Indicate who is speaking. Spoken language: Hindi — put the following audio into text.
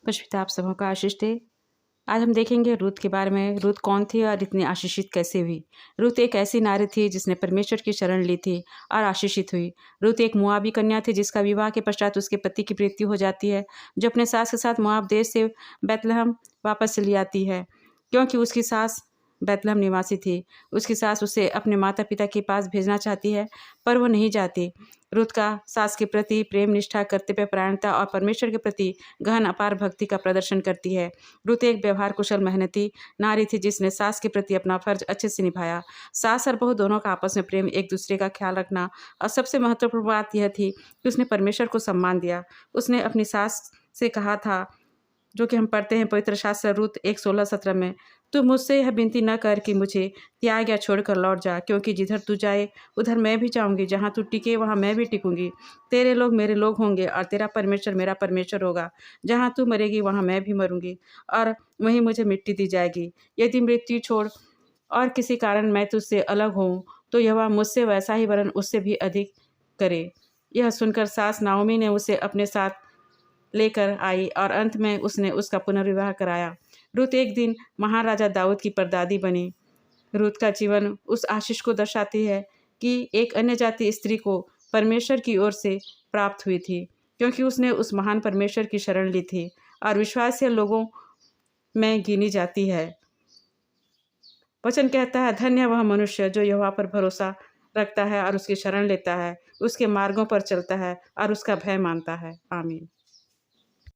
Speaker 1: पुष्पिता आप सबों का आशीष दे। आज हम देखेंगे रूत के बारे में। रूत कौन थी और इतनी आशीषित कैसे हुई। रूत एक ऐसी नारी थी जिसने परमेश्वर की शरण ली थी और आशीषित हुई। रूत एक मोआबी कन्या थी जिसका विवाह के पश्चात उसके पति की मृत्यु हो जाती है, जो अपने सास के साथ मोआब देश से बैतलहम वापस चली आती है, क्योंकि उसकी सास बैतलहम निवासी थी। उसकी सास उसे अपने माता पिता के पास भेजना चाहती है, पर वो नहीं जाती। रूत का सास के प्रति प्रेम, निष्ठा, कर्तव्य परायणता और परमेश्वर के प्रति गहन अपार भक्ति का प्रदर्शन करती है। रूत एक व्यवहार कुशल मेहनती नारी थी जिसने सास के प्रति अपना फर्ज अच्छे से निभाया। सास और बहू दोनों का आपस में प्रेम, एक दूसरे का ख्याल रखना, और सबसे महत्वपूर्ण बात यह थी कि उसने परमेश्वर को सम्मान दिया। उसने अपनी सास से कहा था, जो कि हम पढ़ते हैं पवित्र शास्त्र रूत 1:16-17 में, तू मुझसे यह विनती न कर कि मुझे त्याग या छोड़कर लौट जा, क्योंकि जिधर तू जाए उधर मैं भी जाऊंगी, जहाँ तू टिके वहाँ मैं भी टिकूंगी। तेरे लोग मेरे लोग होंगे और तेरा परमेश्वर मेरा परमेश्वर होगा। जहाँ तू मरेगी वहाँ मैं भी मरूंगी और वहीं मुझे मिट्टी दी जाएगी। यदि मृत्यु छोड़ और किसी कारण मैं तुझसे अलग हूँ, तो यहोवा मुझसे वैसा ही वरन उससे भी अधिक करे। यह सुनकर सास नाओमी ने उसे अपने साथ लेकर आई और अंत में उसने उसका पुनर्विवाह कराया। रूत एक दिन महाराजा दाऊद की परदादी बनी। रूत का जीवन उस आशीष को दर्शाती है कि एक अन्य जाति स्त्री को परमेश्वर की ओर से प्राप्त हुई थी, क्योंकि उसने उस महान परमेश्वर की शरण ली थी और विश्वासीय लोगों में गिनी जाती है। वचन कहता है, धन्य वह मनुष्य जो यहोवा पर भरोसा रखता है और उसकी शरण लेता है, उसके मार्गों पर चलता है और उसका भय मानता है। आमीन।